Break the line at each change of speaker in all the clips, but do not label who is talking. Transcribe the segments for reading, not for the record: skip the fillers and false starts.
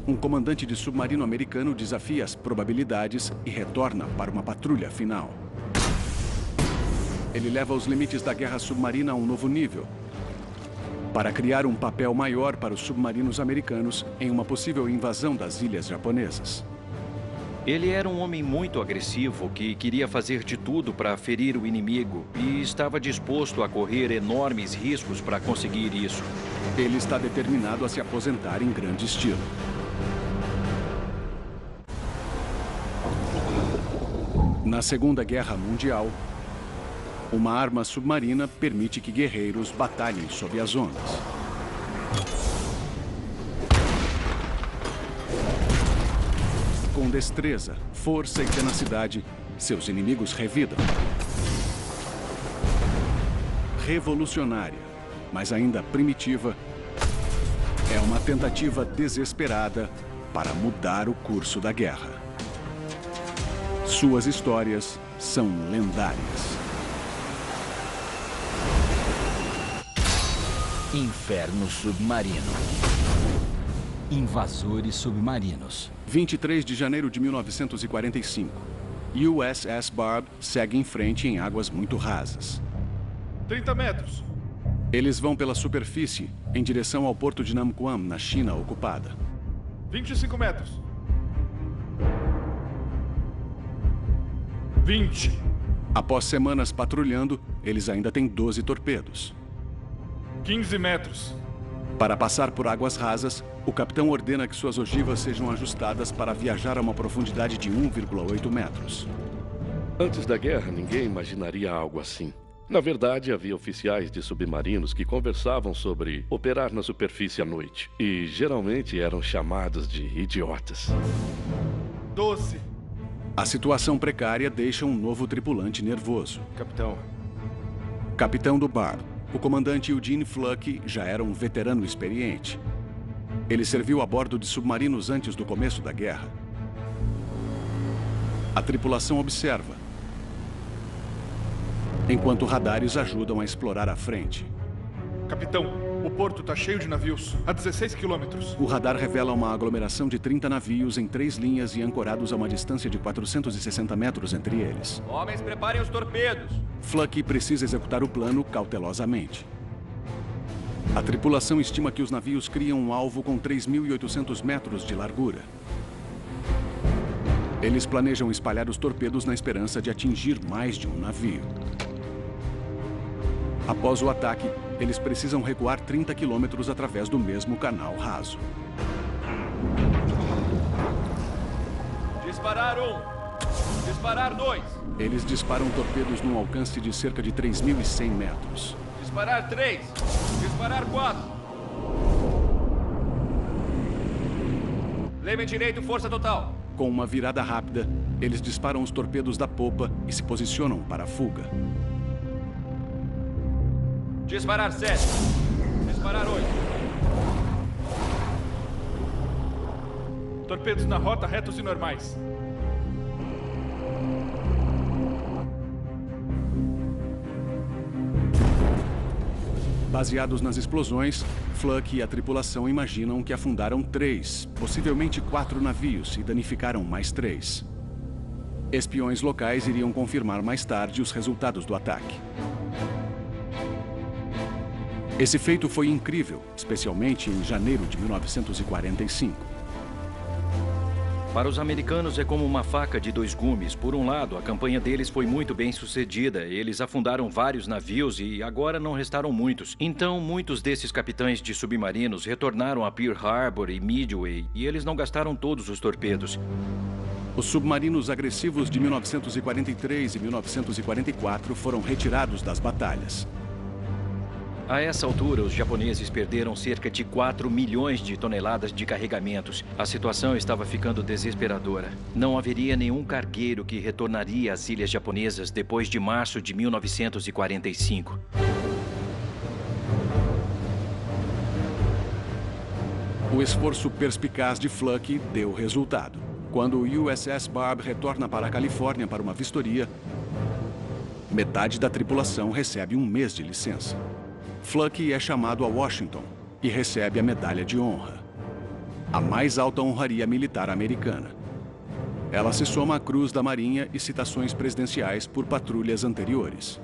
um comandante de submarino americano desafia as probabilidades e retorna para uma patrulha final. Ele leva os limites da guerra submarina a um novo nível, para criar um papel maior para os submarinos americanos em uma possível invasão das ilhas japonesas.
Ele era um homem muito agressivo que queria fazer de tudo para ferir o inimigo e estava disposto a correr enormes riscos para conseguir isso.
Ele está determinado a se aposentar em grande estilo. Na Segunda Guerra Mundial, uma arma submarina permite que guerreiros batalhem sob as ondas. Com destreza, força e tenacidade, seus inimigos revidam. Revolucionária, mas ainda primitiva, é uma tentativa desesperada para mudar o curso da guerra. Suas histórias são lendárias.
Inferno Submarino. Invasores submarinos.
23 de janeiro de 1945. USS Barb segue em frente em águas muito rasas.
30 metros.
Eles vão pela superfície em direção ao porto de Namquam, na China ocupada.
25 metros. 20.
Após semanas patrulhando, eles ainda têm 12 torpedos.
15 metros.
Para passar por águas rasas, o capitão ordena que suas ogivas sejam ajustadas para viajar a uma profundidade de 1,8 metros.
Antes da guerra, ninguém imaginaria algo assim. Na verdade, havia oficiais de submarinos que conversavam sobre operar na superfície à noite. E geralmente eram chamados de idiotas.
12.
A situação precária deixa um novo tripulante nervoso.
Capitão.
Capitão do Barb, o comandante Eugene Fluke já era um veterano experiente. Ele serviu a bordo de submarinos antes do começo da guerra. A tripulação observa, enquanto radares ajudam a explorar a frente.
Capitão, o porto está cheio de navios, a 16 quilômetros.
O radar revela uma aglomeração de 30 navios em 3 linhas e ancorados a uma distância de 460 metros entre eles.
Homens, preparem os torpedos.
Fluke precisa executar o plano cautelosamente. A tripulação estima que os navios criam um alvo com 3.800 metros de largura. Eles planejam espalhar os torpedos na esperança de atingir mais de um navio. Após o ataque, eles precisam recuar 30 quilômetros através do mesmo canal raso.
Disparar 1. Disparar 2.
Eles disparam torpedos num alcance de cerca de 3.100 metros.
Disparar 3. Disparar 4. Leme direito, força total.
Com uma virada rápida, eles disparam os torpedos da popa e se posicionam para a fuga.
Disparar 7. Disparar 8.
Torpedos na rota, retos e normais.
Baseados nas explosões, Fluke e a tripulação imaginam que afundaram 3, possivelmente 4 navios e danificaram mais 3. Espiões locais iriam confirmar mais tarde os resultados do ataque. Esse feito foi incrível, especialmente em janeiro de 1945.
Para os americanos é como uma faca de 2 gumes. Por um lado, a campanha deles foi muito bem sucedida. Eles afundaram vários navios e agora não restaram muitos. Então, muitos desses capitães de submarinos retornaram a Pearl Harbor e Midway e eles não gastaram todos os torpedos.
Os submarinos agressivos de 1943 e 1944 foram retirados das batalhas.
A essa altura, os japoneses perderam cerca de 4 milhões de toneladas de carregamentos. A situação estava ficando desesperadora. Não haveria nenhum cargueiro que retornaria às ilhas japonesas depois de março de 1945.
O esforço perspicaz de Fluke deu resultado. Quando o USS Barb retorna para a Califórnia para uma vistoria, metade da tripulação recebe um mês de licença. Fluke é chamado a Washington e recebe a medalha de honra. a mais alta honraria militar americana. Ela se soma à Cruz da Marinha e citações presidenciais por patrulhas anteriores.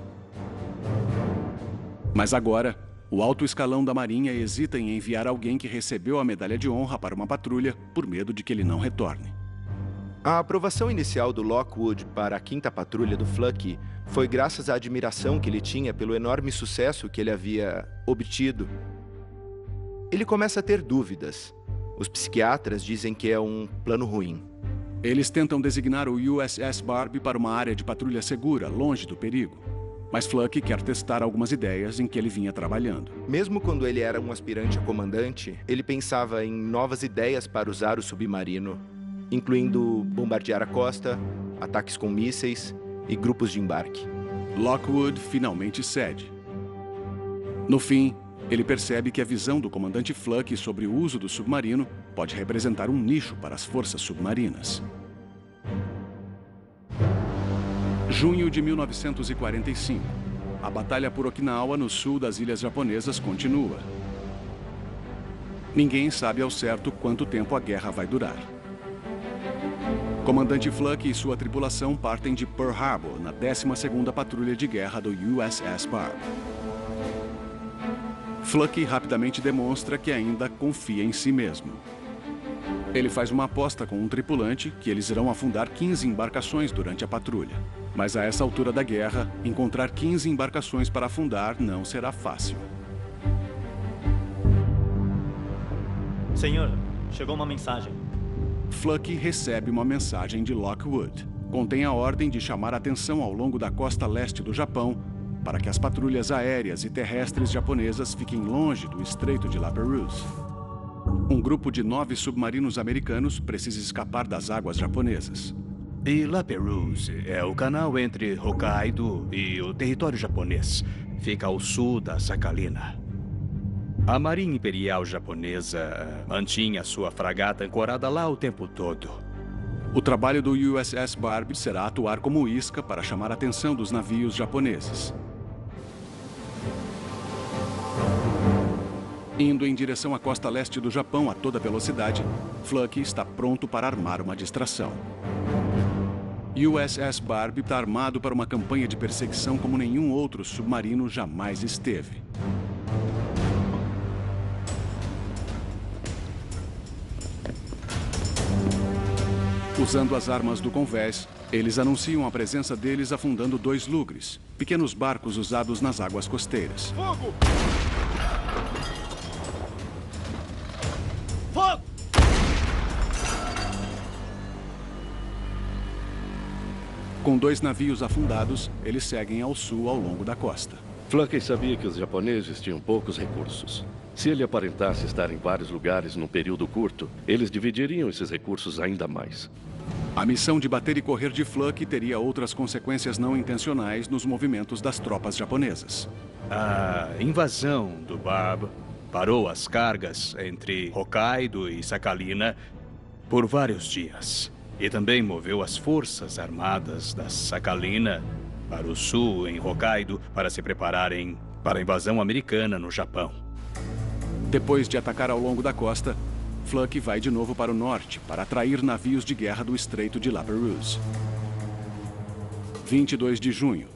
Mas agora, o alto escalão da Marinha hesita em enviar alguém que recebeu a medalha de honra para uma patrulha por medo de que ele não retorne.
A aprovação inicial do Lockwood para a 5ª Patrulha do Fluckey foi graças à admiração que ele tinha pelo enorme sucesso que ele havia obtido. Ele começa a ter dúvidas. Os psiquiatras dizem que é um plano ruim.
Eles tentam designar o USS Barbie para uma área de patrulha segura, longe do perigo. Mas Fluckey quer testar algumas ideias em que ele vinha trabalhando.
Mesmo quando ele era um aspirante a comandante, ele pensava em novas ideias para usar o submarino, incluindo bombardear a costa, ataques com mísseis e grupos de embarque.
Lockwood finalmente cede. No fim, ele percebe que a visão do comandante Fluckey sobre o uso do submarino pode representar um nicho para as forças submarinas. Junho de 1945. A batalha por Okinawa, no sul das ilhas japonesas, continua. Ninguém sabe ao certo quanto tempo a guerra vai durar. Comandante Fluckey e sua tripulação partem de Pearl Harbor, na 12ª Patrulha de Guerra do USS Barbie. Fluckey rapidamente demonstra que ainda confia em si mesmo. Ele faz uma aposta com um tripulante que eles irão afundar 15 embarcações durante a patrulha. Mas a essa altura da guerra, encontrar 15 embarcações para afundar não será fácil.
Senhor, chegou uma mensagem.
Fluckey recebe uma mensagem de Lockwood. Contém a ordem de chamar atenção ao longo da costa leste do Japão para que as patrulhas aéreas e terrestres japonesas fiquem longe do Estreito de La Pérouse. Um grupo de 9 submarinos americanos precisa escapar das águas japonesas.
E La Pérouse é o canal entre Hokkaido e o território japonês. Fica ao sul da Sakhalina. A Marinha Imperial Japonesa mantinha sua fragata ancorada lá o tempo todo.
O trabalho do USS Barbie será atuar como isca para chamar a atenção dos navios japoneses. Indo em direção à costa leste do Japão a toda velocidade, Fluckey está pronto para armar uma distração. USS Barbie está armado para uma campanha de perseguição como nenhum outro submarino jamais esteve. Usando as armas do convés, eles anunciam a presença deles afundando 2 lugres, pequenos barcos usados nas águas costeiras.
Fogo!
Fogo!
Com 2 navios afundados, eles seguem ao sul ao longo da costa.
Fluckey sabia que os japoneses tinham poucos recursos. Se ele aparentasse estar em vários lugares num período curto, eles dividiriam esses recursos ainda mais.
A missão de bater e correr de Fluckey teria outras consequências não intencionais nos movimentos das tropas japonesas.
A invasão do Barbie parou as cargas entre Hokkaido e Sakhalina por vários dias. E também moveu as forças armadas da Sakhalina para o sul, em Hokkaido, para se prepararem para a invasão americana no Japão.
Depois de atacar ao longo da costa, Fluckey vai de novo para o norte para atrair navios de guerra do Estreito de La Pérouse. 22 de junho,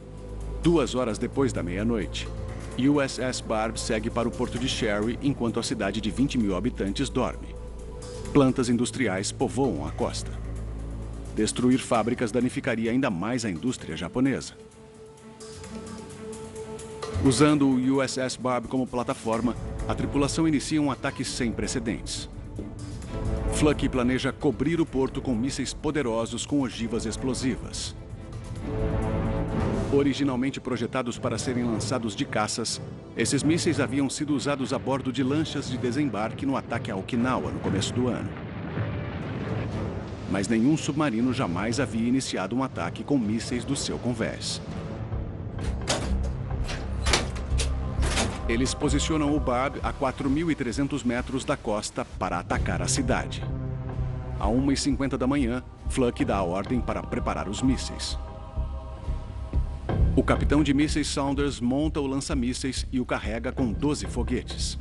2 horas depois da meia-noite, USS Barbie segue para o porto de Sherry enquanto a cidade de 20 mil habitantes dorme. Plantas industriais povoam a costa. Destruir fábricas danificaria ainda mais a indústria japonesa. Usando o USS Barbie como plataforma, a tripulação inicia um ataque sem precedentes. Fluckey planeja cobrir o porto com mísseis poderosos com ogivas explosivas. Originalmente projetados para serem lançados de caças, esses mísseis haviam sido usados a bordo de lanchas de desembarque no ataque a Okinawa no começo do ano. Mas nenhum submarino jamais havia iniciado um ataque com mísseis do seu convés. Eles posicionam o Barbie a 4.300 metros da costa para atacar a cidade. À 1h50 da manhã, Fluckey dá a ordem para preparar os mísseis. O capitão de mísseis Saunders monta o lança-mísseis e o carrega com 12 foguetes.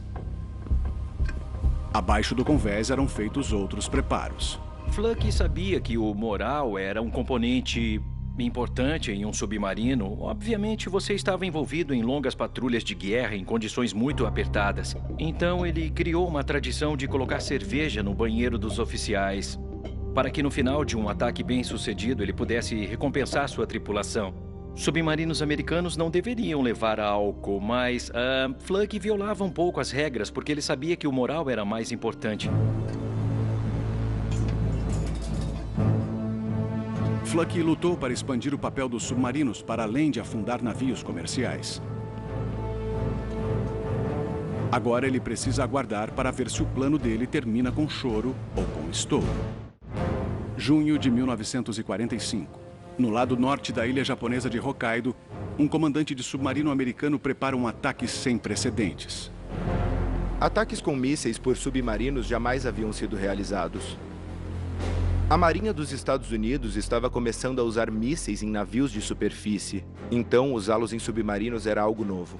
Abaixo do convés eram feitos outros preparos.
Fluck sabia que o moral era um componente importante em um submarino. Obviamente, você estava envolvido em longas patrulhas de guerra em condições muito apertadas. Então, ele criou uma tradição de colocar cerveja no banheiro dos oficiais, para que no final de um ataque bem-sucedido ele pudesse recompensar sua tripulação. Submarinos americanos não deveriam levar álcool, mas Fluck violava um pouco as regras porque ele sabia que o moral era mais importante.
Fluck lutou para expandir o papel dos submarinos para além de afundar navios comerciais. Agora ele precisa aguardar para ver se o plano dele termina com choro ou com estouro. Junho de 1945. No lado norte da ilha japonesa de Hokkaido, um comandante de submarino americano prepara um ataque sem precedentes.
Ataques com mísseis por submarinos jamais haviam sido realizados. A Marinha dos Estados Unidos estava começando a usar mísseis em navios de superfície, então usá-los em submarinos era algo novo.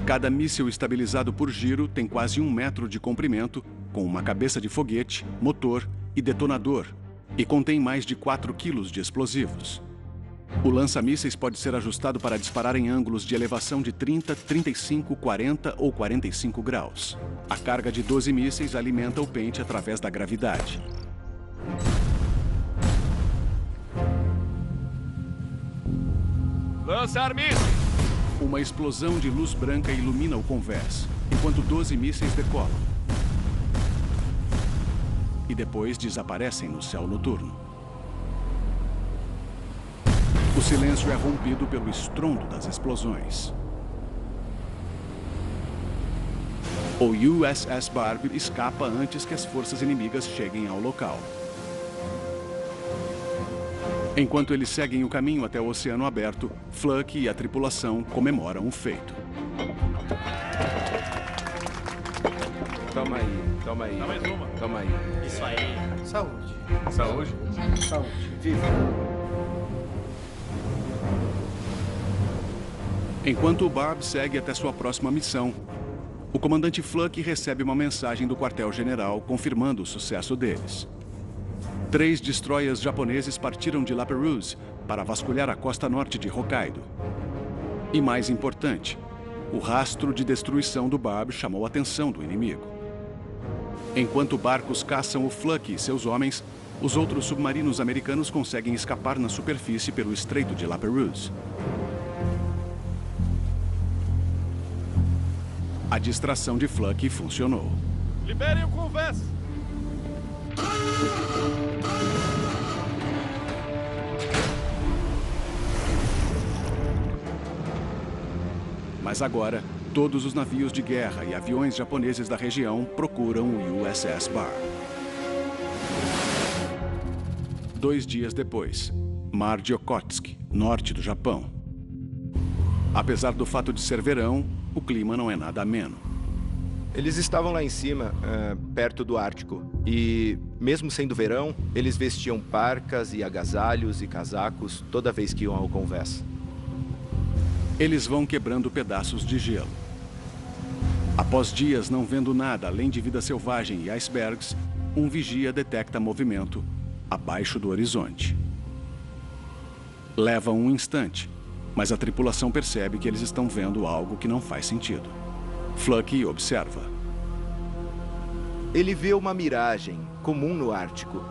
Cada míssil estabilizado por giro tem quase 1 metro de comprimento, com uma cabeça de foguete, motor e detonador, e contém mais de 4 quilos de explosivos. O lança-mísseis pode ser ajustado para disparar em ângulos de elevação de 30, 35, 40 ou 45 graus. A carga de 12 mísseis alimenta o pente através da gravidade.
Lançar mísseis!
Uma explosão de luz branca ilumina o convés, enquanto 12 mísseis decolam. E depois desaparecem no céu noturno. O silêncio é rompido pelo estrondo das explosões. O USS Barb escapa antes que as forças inimigas cheguem ao local. Enquanto eles seguem o caminho até o oceano aberto, Fluck e a tripulação comemoram o feito.
Toma aí, toma aí.
Dá mais uma.
Toma aí.
Isso aí.
Saúde.
Saúde.
Saúde. Viva.
Enquanto o Barb segue até sua próxima missão, o comandante Fluck recebe uma mensagem do quartel-general confirmando o sucesso deles. 3 destroyers japoneses partiram de La Pérouse para vasculhar a costa norte de Hokkaido. E mais importante, o rastro de destruição do Barb chamou a atenção do inimigo. Enquanto barcos caçam o Fluck e seus homens, os outros submarinos americanos conseguem escapar na superfície pelo estreito de La Pérouse. A distração de Fluck funcionou.
Liberem o convés!
Mas agora, todos os navios de guerra e aviões japoneses da região procuram o USS Barb. 2 dias depois, Mar de Okhotsk, norte do Japão. Apesar do fato de ser verão, o clima não é nada ameno.
Eles estavam lá em cima, perto do Ártico. E, mesmo sendo verão, eles vestiam parcas e agasalhos e casacos toda vez que iam ao convés.
Eles vão quebrando pedaços de gelo. Após dias não vendo nada além de vida selvagem e icebergs, um vigia detecta movimento abaixo do horizonte. Leva um instante, mas a tripulação percebe que eles estão vendo algo que não faz sentido. Fluck observa.
Ele vê uma miragem comum no Ártico,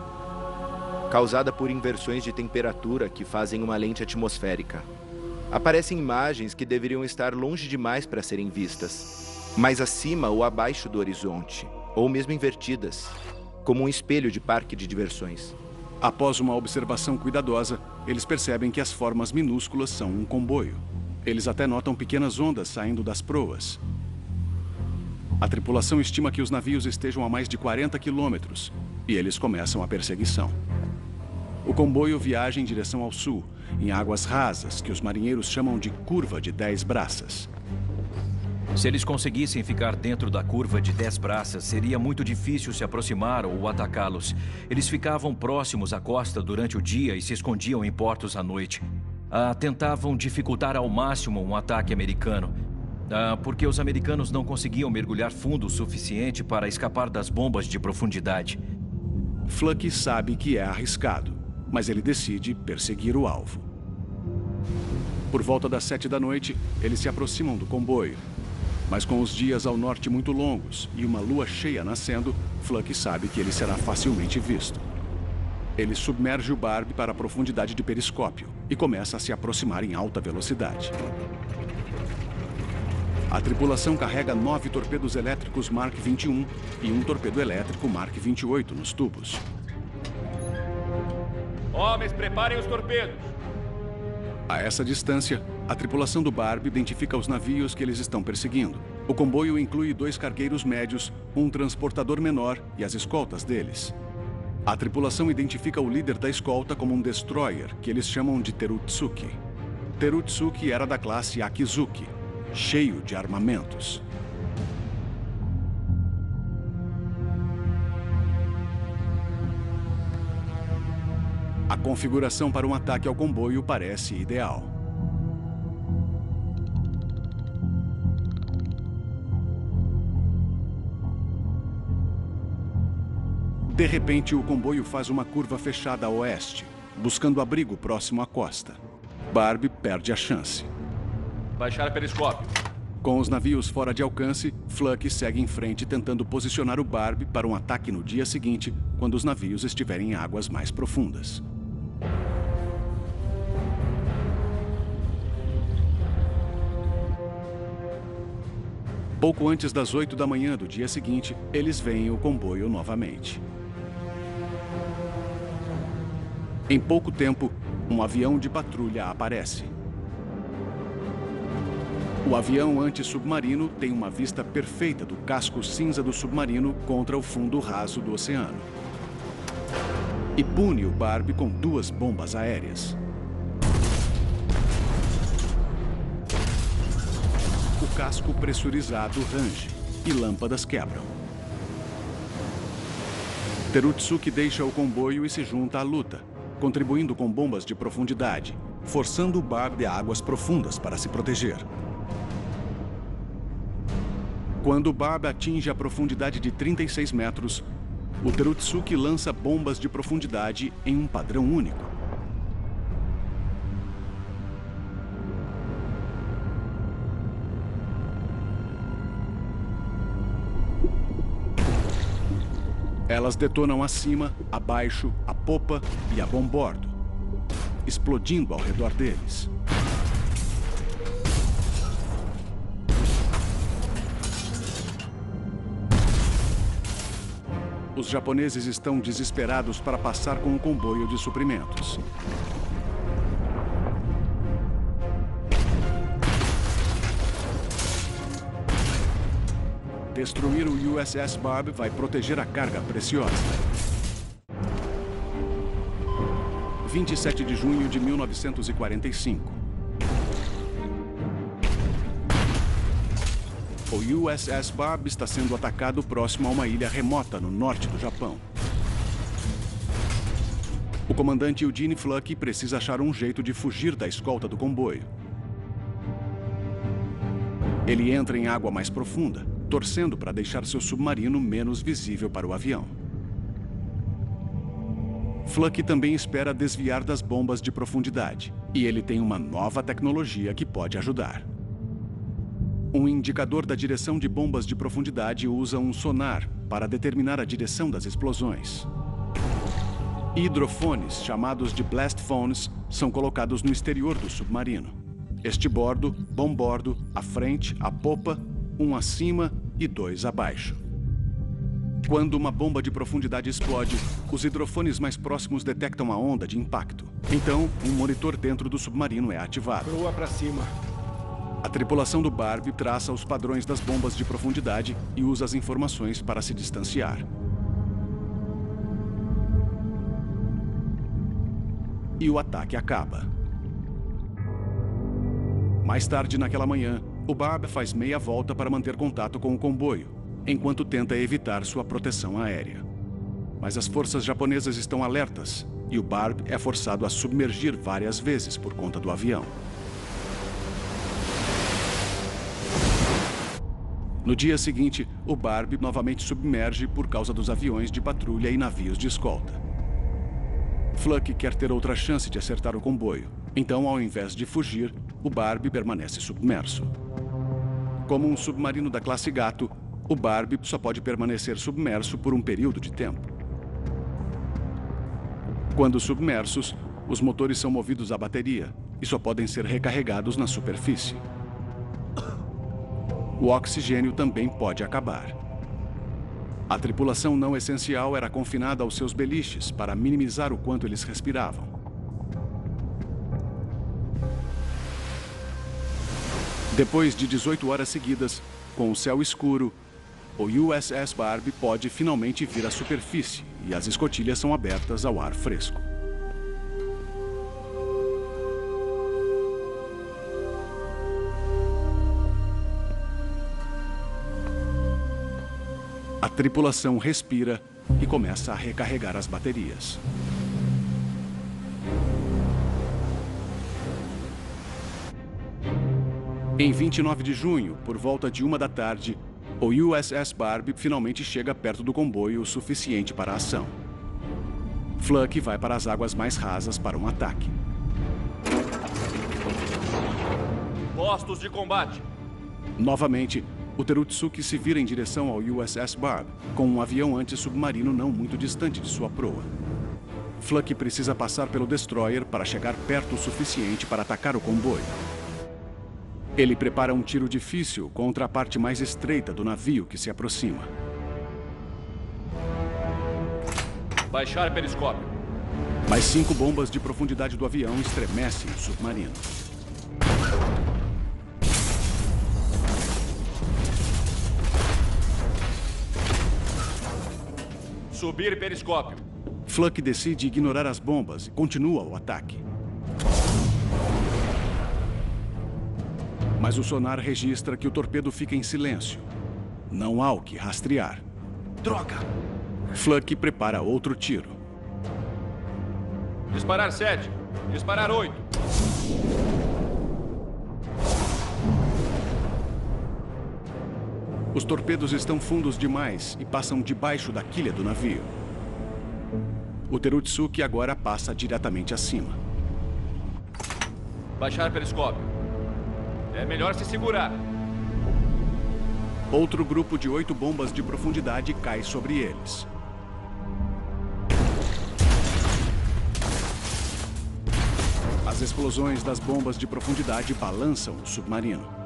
causada por inversões de temperatura que fazem uma lente atmosférica. Aparecem imagens que deveriam estar longe demais para serem vistas, mas acima ou abaixo do horizonte, ou mesmo invertidas, como um espelho de parque de diversões.
Após uma observação cuidadosa, eles percebem que as formas minúsculas são um comboio. Eles até notam pequenas ondas saindo das proas. A tripulação estima que os navios estejam a mais de 40 quilômetros e eles começam a perseguição. O comboio viaja em direção ao sul, em águas rasas, que os marinheiros chamam de curva de 10 braças.
Se eles conseguissem ficar dentro da curva de 10 braças, seria muito difícil se aproximar ou atacá-los. Eles ficavam próximos à costa durante o dia e se escondiam em portos à noite. Tentavam dificultar ao máximo um ataque americano. Porque os americanos não conseguiam mergulhar fundo o suficiente para escapar das bombas de profundidade.
Fluck sabe que é arriscado, mas ele decide perseguir o alvo. Por volta das 7 da noite, eles se aproximam do comboio. Mas com os dias ao norte muito longos e uma lua cheia nascendo, Fluck sabe que ele será facilmente visto. Ele submerge o Barbie para a profundidade de periscópio e começa a se aproximar em alta velocidade. A tripulação carrega 9 torpedos elétricos Mark 21 e um torpedo elétrico Mark 28 nos tubos.
Homens, preparem os torpedos.
A essa distância, a tripulação do Barbie identifica os navios que eles estão perseguindo. O comboio inclui 2 cargueiros médios, um transportador menor e as escoltas deles. A tripulação identifica o líder da escolta como um destroyer, que eles chamam de Terutsuki. Terutsuki era da classe Akizuki, cheio de armamentos. A configuração para um ataque ao comboio parece ideal. De repente, o comboio faz uma curva fechada a oeste, buscando abrigo próximo à costa. Barbie perde a chance.
Baixar periscópio.
Com os navios fora de alcance, Fluck segue em frente tentando posicionar o Barbie para um ataque no dia seguinte, quando os navios estiverem em águas mais profundas. Pouco antes das 8 da manhã do dia seguinte, eles veem o comboio novamente. Em pouco tempo, um avião de patrulha aparece. O avião antissubmarino tem uma vista perfeita do casco cinza do submarino contra o fundo raso do oceano. E pune o Barbie com 2 bombas aéreas. O casco pressurizado range e lâmpadas quebram. Terutsuki deixa o comboio e se junta à luta, contribuindo com bombas de profundidade, forçando o Barbie a águas profundas para se proteger. Quando o Barbie atinge a profundidade de 36 metros, o Terutsuki lança bombas de profundidade em um padrão único. Elas detonam acima, abaixo, a popa e a bombordo, explodindo ao redor deles. Os japoneses estão desesperados para passar com o comboio de suprimentos. Destruir o USS Barbie vai proteger a carga preciosa. 27 de junho de 1945. O USS Barbie está sendo atacado próximo a uma ilha remota no norte do Japão. O comandante Eugene Fluck precisa achar um jeito de fugir da escolta do comboio. Ele entra em água mais profunda, torcendo para deixar seu submarino menos visível para o avião. Fluck também espera desviar das bombas de profundidade, e ele tem uma nova tecnologia que pode ajudar. Um indicador da direção de bombas de profundidade usa um sonar para determinar a direção das explosões. Hidrofones, chamados de blast phones, são colocados no exterior do submarino. Estibordo, bombordo, à frente, à popa, um acima e 2 abaixo. Quando uma bomba de profundidade explode, os hidrofones mais próximos detectam a onda de impacto. Então, um monitor dentro do submarino é ativado.
Proa para cima.
A tripulação do Barbie traça os padrões das bombas de profundidade e usa as informações para se distanciar. E o ataque acaba. Mais tarde naquela manhã, o Barbie faz meia volta para manter contato com o comboio, enquanto tenta evitar sua proteção aérea. Mas as forças japonesas estão alertas e o Barbie é forçado a submergir várias vezes por conta do avião. No dia seguinte, o Barb novamente submerge por causa dos aviões de patrulha e navios de escolta. Fluck quer ter outra chance de acertar o comboio. Então, ao invés de fugir, o Barb permanece submerso. Como um submarino da classe Gato, o Barb só pode permanecer submerso por um período de tempo. Quando submersos, os motores são movidos à bateria e só podem ser recarregados na superfície. O oxigênio também pode acabar. A tripulação não essencial era confinada aos seus beliches para minimizar o quanto eles respiravam. Depois de 18 horas seguidas, com o céu escuro, o USS Barb pode finalmente vir à superfície e as escotilhas são abertas ao ar fresco. A tripulação respira e começa a recarregar as baterias. Em 29 de junho, por volta de 1 da tarde, o USS Barb finalmente chega perto do comboio o suficiente para a ação. Fluck vai para as águas mais rasas para um ataque.
Postos de combate.
Novamente, o Terutsuki se vira em direção ao USS Barb, com um avião antissubmarino não muito distante de sua proa. Fluck precisa passar pelo destroyer para chegar perto o suficiente para atacar o comboio. Ele prepara um tiro difícil contra a parte mais estreita do navio que se aproxima.
Baixar periscópio.
Mas 5 bombas de profundidade do avião estremecem o submarino.
Subir periscópio.
Fluck decide ignorar as bombas e continua o ataque. Mas o sonar registra que o torpedo fica em silêncio. Não há o que rastrear.
Droga!
Fluck prepara outro tiro.
Disparar 7. Disparar 8.
Os torpedos estão fundos demais e passam debaixo da quilha do navio. O Terutsuki agora passa diretamente acima.
Baixar periscópio. É melhor se segurar.
Outro grupo de 8 bombas de profundidade cai sobre eles. As explosões das bombas de profundidade balançam o submarino.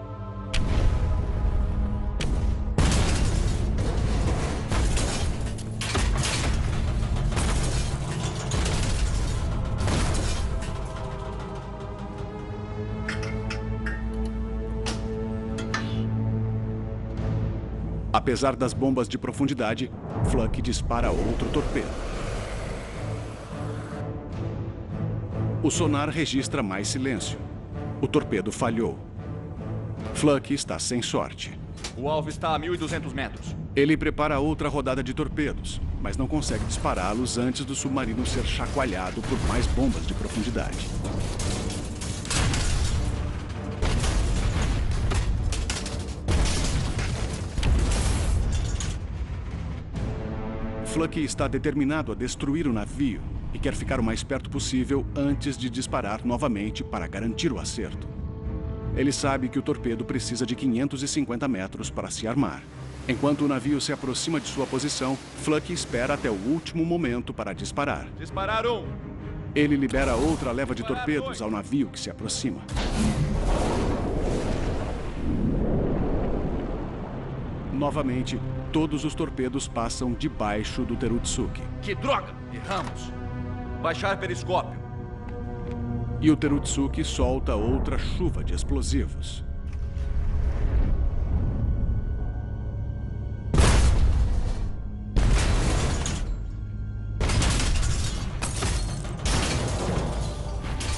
Apesar das bombas de profundidade, Fluck dispara outro torpedo. O sonar registra mais silêncio. O torpedo falhou. Fluck está sem sorte.
O alvo está a 1.200 metros.
Ele prepara outra rodada de torpedos, mas não consegue dispará-los antes do submarino ser chacoalhado por mais bombas de profundidade. Fluck está determinado a destruir o navio e quer ficar o mais perto possível antes de disparar novamente para garantir o acerto. Ele sabe que o torpedo precisa de 550 metros para se armar. Enquanto o navio se aproxima de sua posição, Fluck espera até o último momento para disparar.
Disparar 1.
Ele libera outra leva de torpedos ao navio que se aproxima. Novamente, todos os torpedos passam debaixo do Terutsuki.
Que droga! Erramos. Baixar periscópio.
E o Terutsuki solta outra chuva de explosivos.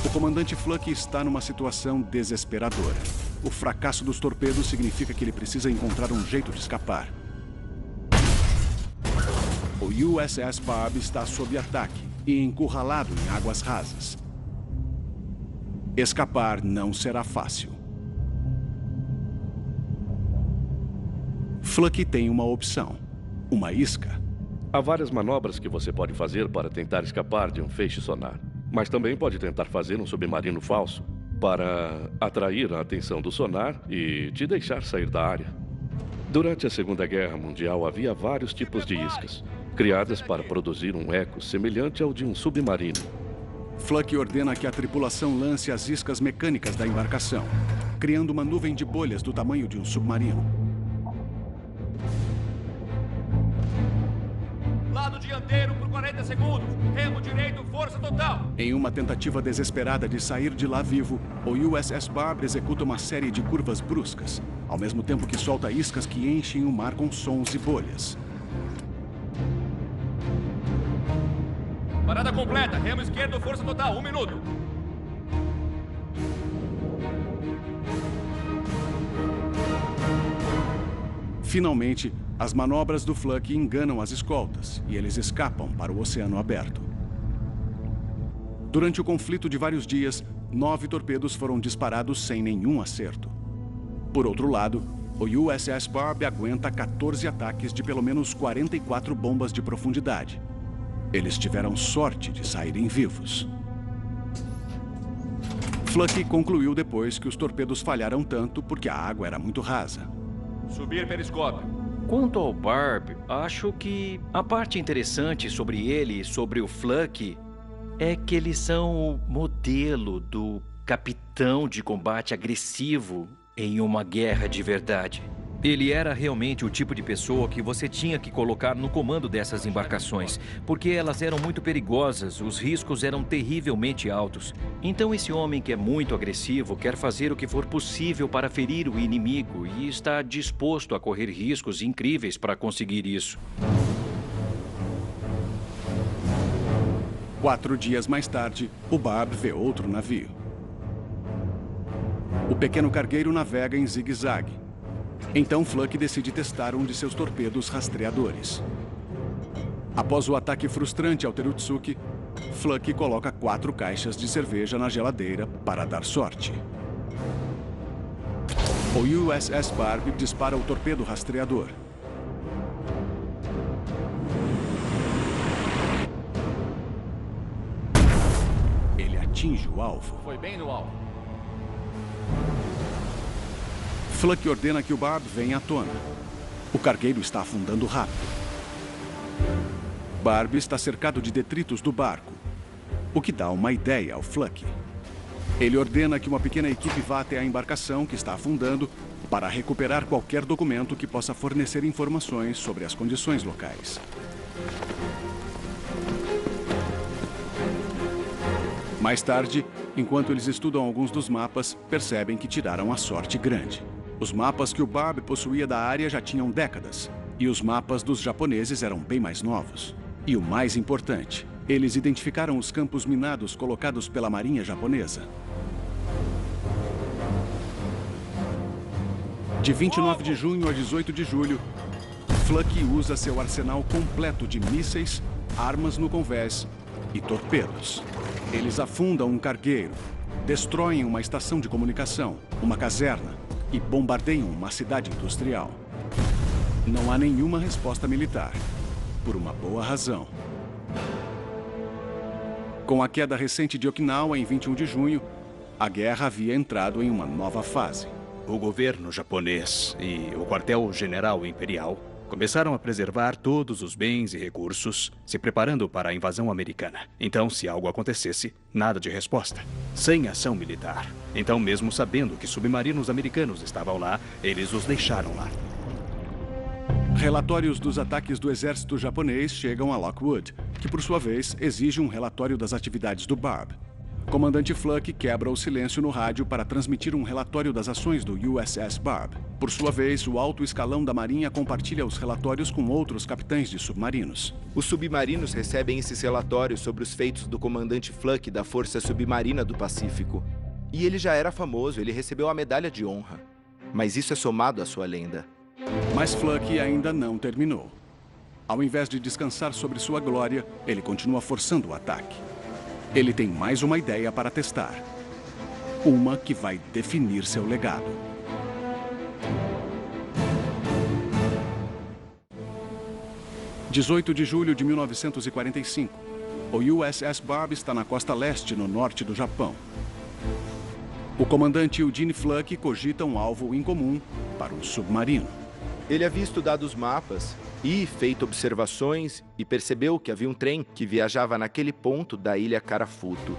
O comandante Fluck está numa situação desesperadora. O fracasso dos torpedos significa que ele precisa encontrar um jeito de escapar. O USS Barb está sob ataque e encurralado em águas rasas. Escapar não será fácil. Fluck tem uma opção. Uma isca.
Há várias manobras que você pode fazer para tentar escapar de um feixe sonar. Mas também pode tentar fazer um submarino falso para atrair a atenção do sonar e te deixar sair da área. Durante a Segunda Guerra Mundial havia vários tipos de iscas, criadas para produzir um eco semelhante ao de um submarino.
Fluck ordena que a tripulação lance as iscas mecânicas da embarcação, criando uma nuvem de bolhas do tamanho de um submarino.
Lado dianteiro por 40 segundos. Remo direito, força total.
Em uma tentativa desesperada de sair de lá vivo, o USS Barb executa uma série de curvas bruscas, ao mesmo tempo que solta iscas que enchem o mar com sons e bolhas.
Parada completa. Remo esquerdo, força total. 1 minuto.
Finalmente, as manobras do Fluck enganam as escoltas e eles escapam para o oceano aberto. Durante o conflito de vários dias, 9 torpedos foram disparados sem nenhum acerto. Por outro lado, o USS Barb aguenta 14 ataques de pelo menos 44 bombas de profundidade. Eles tiveram sorte de saírem vivos. Fluck concluiu depois que os torpedos falharam tanto porque a água era muito rasa.
Subir periscópio.
Quanto ao Barb, acho que a parte interessante sobre ele e sobre o Fluck é que eles são o modelo do capitão de combate agressivo em uma guerra de verdade. Ele era realmente o tipo de pessoa que você tinha que colocar no comando dessas embarcações, porque elas eram muito perigosas, os riscos eram terrivelmente altos. Então esse homem que é muito agressivo quer fazer o que for possível para ferir o inimigo e está disposto a correr riscos incríveis para conseguir isso.
4 dias mais tarde, o Barb vê outro navio. O pequeno cargueiro navega em zigue-zague. Então Fluck decide testar um de seus torpedos rastreadores. Após o ataque frustrante ao Terutsuki, Fluck coloca 4 caixas de cerveja na geladeira para dar sorte. O USS Barb dispara o torpedo rastreador. Ele atinge o alvo.
Foi bem no alvo.
Fluck ordena que o Barb venha à tona. O cargueiro está afundando rápido. Barb está cercado de detritos do barco, o que dá uma ideia ao Fluck. Ele ordena que uma pequena equipe vá até a embarcação que está afundando para recuperar qualquer documento que possa fornecer informações sobre as condições locais. Mais tarde, enquanto eles estudam alguns dos mapas, percebem que tiraram a sorte grande. Os mapas que o Barb possuía da área já tinham décadas, e os mapas dos japoneses eram bem mais novos. E o mais importante, eles identificaram os campos minados colocados pela marinha japonesa. De 29 de junho a 18 de julho, Fluck usa seu arsenal completo de mísseis, armas no convés e torpedos. Eles afundam um cargueiro, destroem uma estação de comunicação, uma caserna, e bombardeiam uma cidade industrial. Não há nenhuma resposta militar, por uma boa razão. Com a queda recente de Okinawa em 21 de junho, a guerra havia entrado em uma nova fase.
O governo japonês e o quartel-general imperial começaram a preservar todos os bens e recursos, se preparando para a invasão americana. Então, se algo acontecesse, nada de resposta. Sem ação militar. Então, mesmo sabendo que submarinos americanos estavam lá, eles os deixaram lá.
Relatórios dos ataques do exército japonês chegam a Lockwood, que por sua vez exige um relatório das atividades do Barb. Comandante Fluck quebra o silêncio no rádio para transmitir um relatório das ações do USS Barb. Por sua vez, o alto escalão da Marinha compartilha os relatórios com outros capitães de submarinos.
Os submarinos recebem esses relatórios sobre os feitos do comandante Fluck da Força Submarina do Pacífico. E ele já era famoso, ele recebeu a medalha de honra. Mas isso é somado à sua lenda.
Mas Fluck ainda não terminou. Ao invés de descansar sobre sua glória, ele continua forçando o ataque. Ele tem mais uma ideia para testar. Uma que vai definir seu legado. 18 de julho de 1945. O USS Barb está na costa leste, no norte do Japão. O comandante Eugene Fluke cogita um alvo incomum para o submarino.
Ele havia estudado os mapas e feito observações e percebeu que havia um trem que viajava naquele ponto da ilha Karafuto.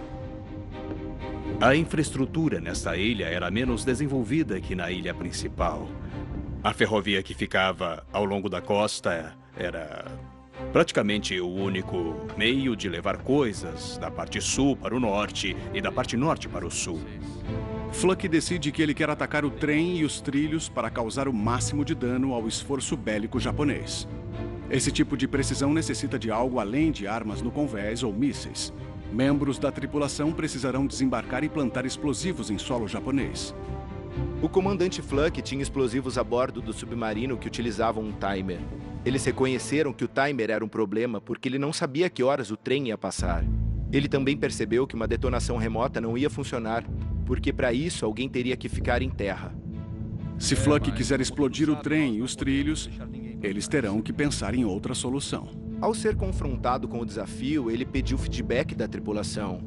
A infraestrutura nesta ilha era menos desenvolvida que na ilha principal. A ferrovia que ficava ao longo da costa era praticamente o único meio de levar coisas da parte sul para o norte e da parte norte para o sul.
Fluke decide que ele quer atacar o trem e os trilhos para causar o máximo de dano ao esforço bélico japonês. Esse tipo de precisão necessita de algo além de armas no convés ou mísseis. Membros da tripulação precisarão desembarcar e plantar explosivos em solo japonês.
O comandante Fluke tinha explosivos a bordo do submarino que utilizavam um timer. Eles reconheceram que o timer era um problema porque ele não sabia que horas o trem ia passar. Ele também percebeu que uma detonação remota não ia funcionar, porque para isso alguém teria que ficar em terra.
Se Fluke quiser explodir o trem e os trilhos, eles terão que pensar em outra solução.
Ao ser confrontado com o desafio, ele pediu feedback da tripulação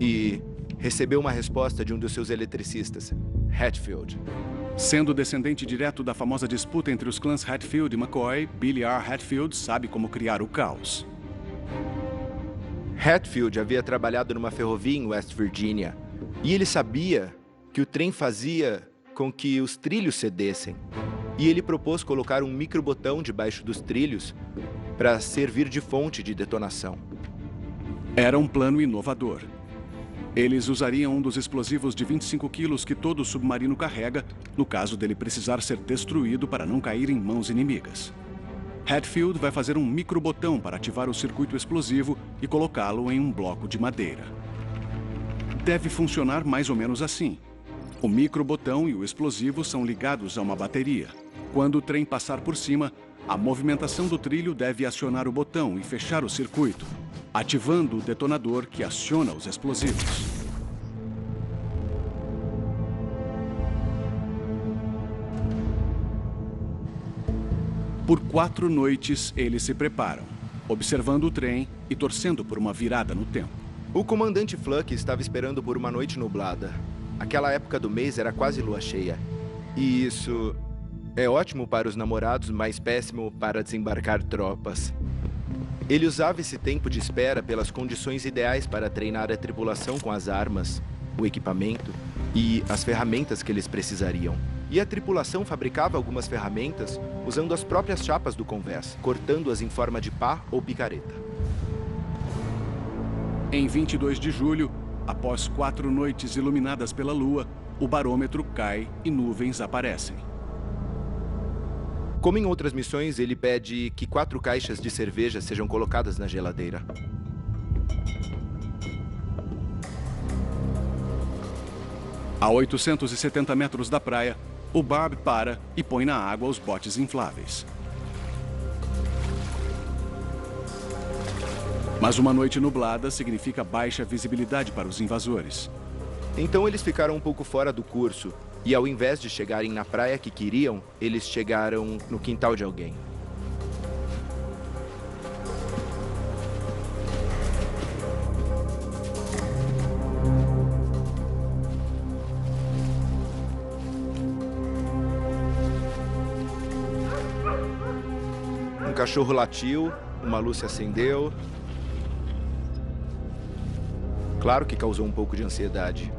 e recebeu uma resposta de um dos seus eletricistas, Hatfield.
Sendo descendente direto da famosa disputa entre os clãs Hatfield e McCoy, Billy R. Hatfield sabe como criar o caos.
Hatfield havia trabalhado numa ferrovia em West Virginia e ele sabia que o trem fazia com que os trilhos cedessem. E ele propôs colocar um microbotão debaixo dos trilhos para servir de fonte de detonação.
Era um plano inovador. Eles usariam um dos explosivos de 25 quilos que todo submarino carrega, no caso dele precisar ser destruído para não cair em mãos inimigas. Hatfield vai fazer um microbotão para ativar o circuito explosivo e colocá-lo em um bloco de madeira. Deve funcionar mais ou menos assim. O microbotão e o explosivo são ligados a uma bateria. Quando o trem passar por cima, a movimentação do trilho deve acionar o botão e fechar o circuito, ativando o detonador que aciona os explosivos. Por 4 noites, eles se preparam, observando o trem e torcendo por uma virada no tempo.
O comandante Fluke estava esperando por uma noite nublada. Aquela época do mês era quase lua cheia. E isso é ótimo para os namorados, mas péssimo para desembarcar tropas. Ele usava esse tempo de espera pelas condições ideais para treinar a tripulação com as armas, o equipamento e as ferramentas que eles precisariam. E a tripulação fabricava algumas ferramentas usando as próprias chapas do convés, cortando-as em forma de pá ou picareta.
Em 22 de julho, após 4 noites iluminadas pela lua, o barômetro cai e nuvens aparecem.
Como em outras missões, ele pede que 4 caixas de cerveja sejam colocadas na geladeira.
A 870 metros da praia, o Barb para e põe na água os botes infláveis. Mas uma noite nublada significa baixa visibilidade para os invasores.
Então eles ficaram um pouco fora do curso. E ao invés de chegarem na praia que queriam, eles chegaram no quintal de alguém. Um cachorro latiu, uma luz se acendeu. Claro que causou um pouco de ansiedade.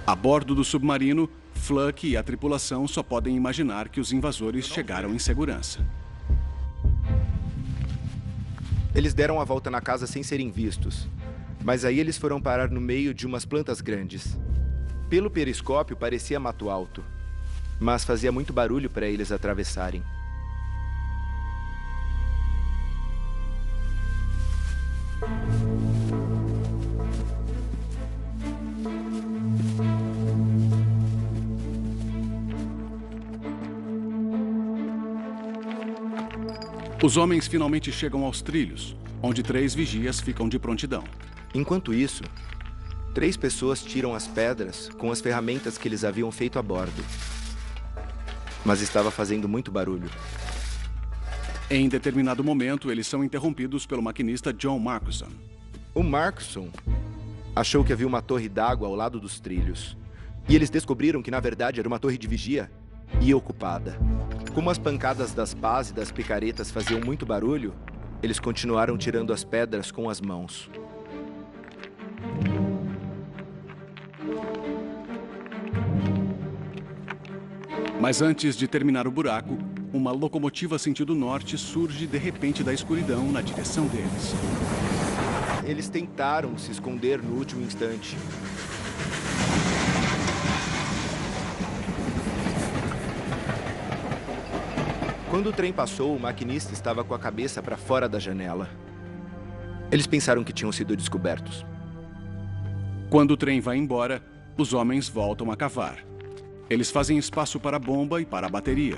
A bordo do submarino, Fluke e a tripulação só podem imaginar que os invasores chegaram em segurança.
Eles deram a volta na casa sem serem vistos. Mas aí eles foram parar no meio de umas plantas grandes. Pelo periscópio parecia mato alto, mas fazia muito barulho para eles atravessarem.
Os homens finalmente chegam aos trilhos, onde 3 vigias ficam de prontidão.
Enquanto isso, 3 pessoas tiram as pedras com as ferramentas que eles haviam feito a bordo. Mas estava fazendo muito barulho.
Em determinado momento, eles são interrompidos pelo maquinista John Marcuson.
O Marcuson achou que havia uma torre d'água ao lado dos trilhos. E eles descobriram que, na verdade, era uma torre de vigia e ocupada. Como as pancadas das pás e das picaretas faziam muito barulho, eles continuaram tirando as pedras com as mãos.
Mas antes de terminar o buraco, uma locomotiva sentido norte surge de repente da escuridão na direção deles.
Eles tentaram se esconder no último instante. Quando o trem passou, o maquinista estava com a cabeça para fora da janela. Eles pensaram que tinham sido descobertos.
Quando o trem vai embora, os homens voltam a cavar. Eles fazem espaço para a bomba e para a bateria.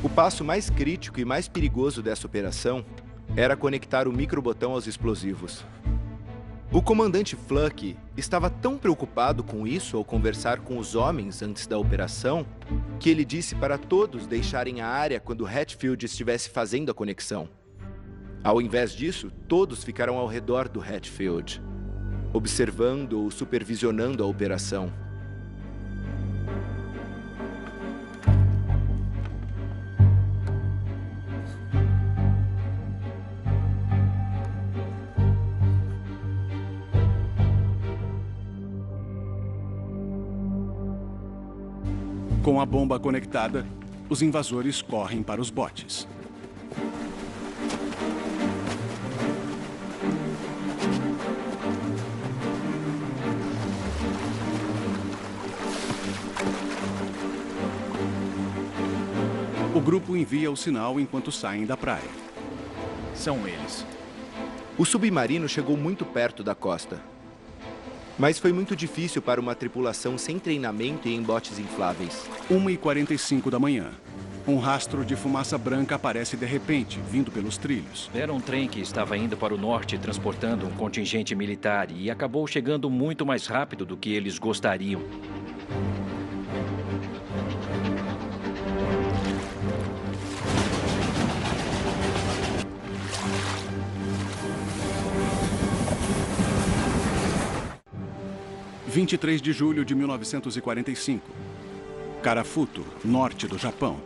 O passo mais crítico e mais perigoso dessa operação era conectar o microbotão aos explosivos. O comandante Fluck estava tão preocupado com isso ao conversar com os homens antes da operação que ele disse para todos deixarem a área quando Hatfield estivesse fazendo a conexão. Ao invés disso, todos ficaram ao redor do Hatfield, observando ou supervisionando a operação.
Com a bomba conectada, os invasores correm para os botes. O grupo envia o sinal enquanto saem da praia.
São eles.
O submarino chegou muito perto da costa. Mas foi muito difícil para uma tripulação sem treinamento e em botes infláveis.
1h45 da manhã. Um rastro de fumaça branca aparece de repente, vindo pelos trilhos.
Era um trem que estava indo para o norte transportando um contingente militar e acabou chegando muito mais rápido do que eles gostariam.
– 23 de julho de 1945. Karafuto, norte do Japão.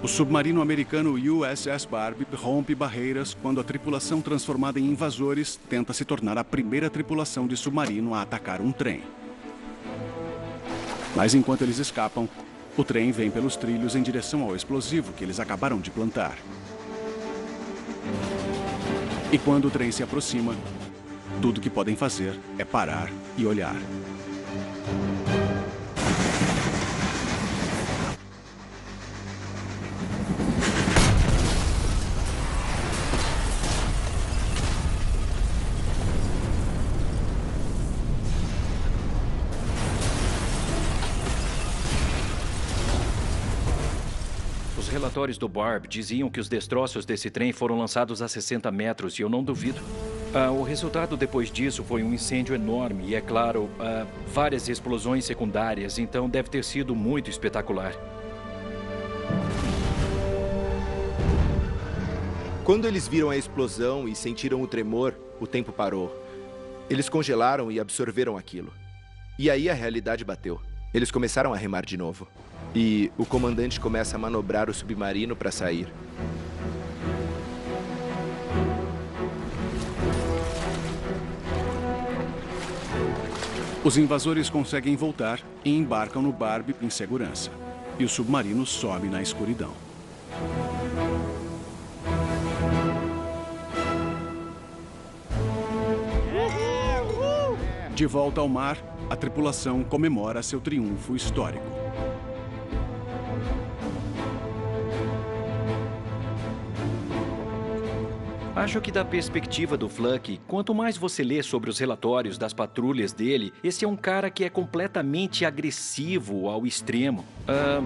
O submarino americano USS Barb rompe barreiras quando a tripulação transformada em invasores tenta se tornar a primeira tripulação de submarino a atacar um trem. Mas enquanto eles escapam, o trem vem pelos trilhos em direção ao explosivo que eles acabaram de plantar. E quando o trem se aproxima, tudo que podem fazer é parar e olhar.
Os relatórios do Barb diziam que os destroços desse trem foram lançados a 60 metros, e eu não duvido. O resultado depois disso foi um incêndio enorme e, é claro, várias explosões secundárias, então deve ter sido muito espetacular.
Quando eles viram a explosão e sentiram o tremor, o tempo parou. Eles congelaram e absorveram aquilo. E aí a realidade bateu. Eles começaram a remar de novo. E o comandante começa a manobrar o submarino para sair.
Os invasores conseguem voltar e embarcam no Barb em segurança. E o submarino sobe na escuridão. De volta ao mar, a tripulação comemora seu triunfo histórico.
Acho que da perspectiva do Fluck, quanto mais você lê sobre os relatórios das patrulhas dele, esse é um cara que é completamente agressivo ao extremo.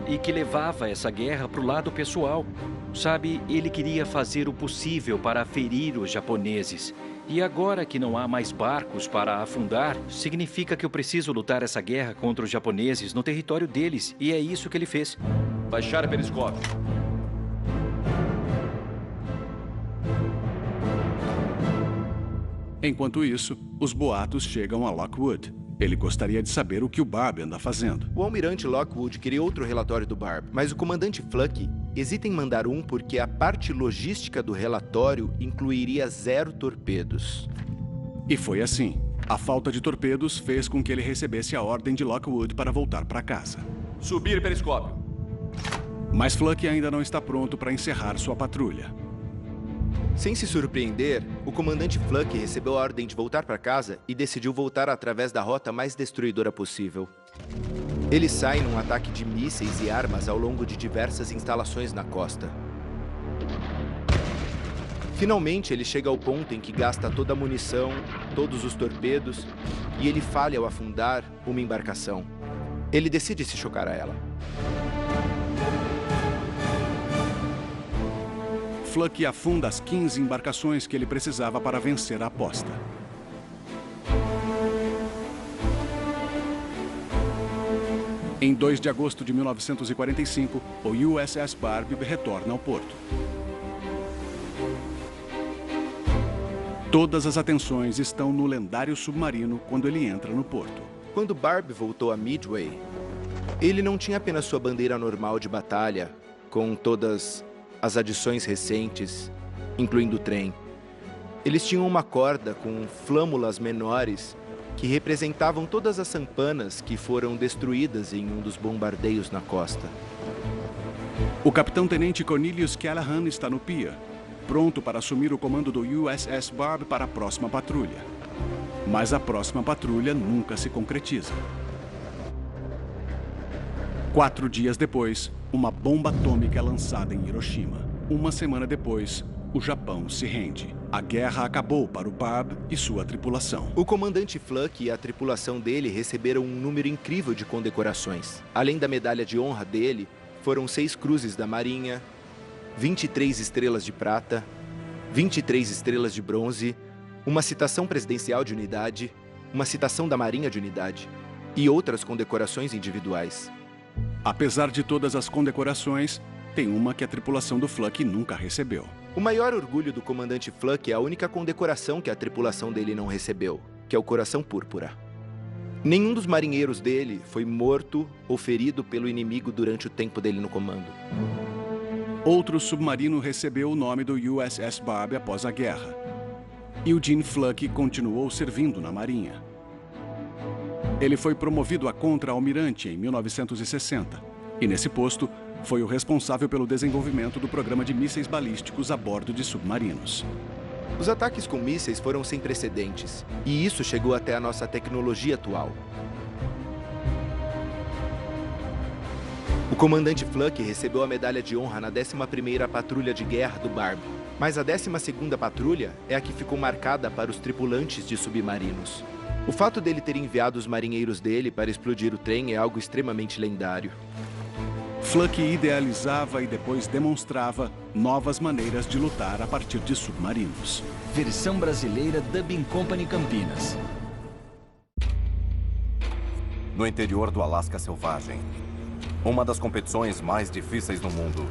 E que levava essa guerra pro lado pessoal. Sabe, ele queria fazer o possível para ferir os japoneses. E agora que não há mais barcos para afundar, significa que eu preciso lutar essa guerra contra os japoneses no território deles. E é isso que ele fez.
Baixar periscópio.
Enquanto isso, os boatos chegam a Lockwood. Ele gostaria de saber o que o Barb anda fazendo.
O almirante Lockwood queria outro relatório do Barb, mas o comandante Fluck hesita em mandar um porque a parte logística do relatório incluiria 0 torpedos.
E foi assim. A falta de torpedos fez com que ele recebesse a ordem de Lockwood para voltar para casa.
Subir periscópio.
Mas Fluck ainda não está pronto para encerrar sua patrulha.
Sem se surpreender, o comandante Fluck recebeu a ordem de voltar para casa e decidiu voltar através da rota mais destruidora possível. Ele sai num ataque de mísseis e armas ao longo de diversas instalações na costa. Finalmente, ele chega ao ponto em que gasta toda a munição, todos os torpedos, e ele falha ao afundar uma embarcação. Ele decide se chocar a ela.
Fluck afunda as 15 embarcações que ele precisava para vencer a aposta. Em 2 de agosto de 1945, o USS Barb retorna ao porto. Todas as atenções estão no lendário submarino quando ele entra no porto.
Quando Barb voltou a Midway, ele não tinha apenas sua bandeira normal de batalha, com todas as adições recentes, incluindo o trem. Eles tinham uma corda com flâmulas menores que representavam todas as sampanas que foram destruídas em um dos bombardeios na costa.
O capitão-tenente Cornelius Callahan está no pier, pronto para assumir o comando do USS Barb para a próxima patrulha. Mas a próxima patrulha nunca se concretiza. 4 dias depois, uma bomba atômica é lançada em Hiroshima. 1 semana depois, o Japão se rende. A guerra acabou para o Barb e sua tripulação.
O comandante Fluck e a tripulação dele receberam um número incrível de condecorações. Além da medalha de honra dele, foram 6 cruzes da Marinha, 23 estrelas de prata, 23 estrelas de bronze, uma citação presidencial de unidade, uma citação da Marinha de unidade e outras condecorações individuais.
Apesar de todas as condecorações, tem uma que a tripulação do Fluck nunca recebeu.
O maior orgulho do comandante Fluck é a única condecoração que a tripulação dele não recebeu, que é o Coração Púrpura. Nenhum dos marinheiros dele foi morto ou ferido pelo inimigo durante o tempo dele no comando.
Outro submarino recebeu o nome do USS Barb após a guerra. Eugene Fluck continuou servindo na Marinha. Ele foi promovido a contra-almirante em 1960 e, nesse posto, foi o responsável pelo desenvolvimento do programa de mísseis balísticos a bordo de submarinos.
Os ataques com mísseis foram sem precedentes, e isso chegou até a nossa tecnologia atual. O comandante Fluck recebeu a medalha de honra na 11ª Patrulha de Guerra do Barb, mas a 12ª Patrulha é a que ficou marcada para os tripulantes de submarinos. O fato dele ter enviado os marinheiros dele para explodir o trem é algo extremamente lendário.
Fluck idealizava e depois demonstrava novas maneiras de lutar a partir de submarinos.
Versão brasileira Dubbing Company Campinas.
No interior do Alasca selvagem, uma das competições mais difíceis no mundo,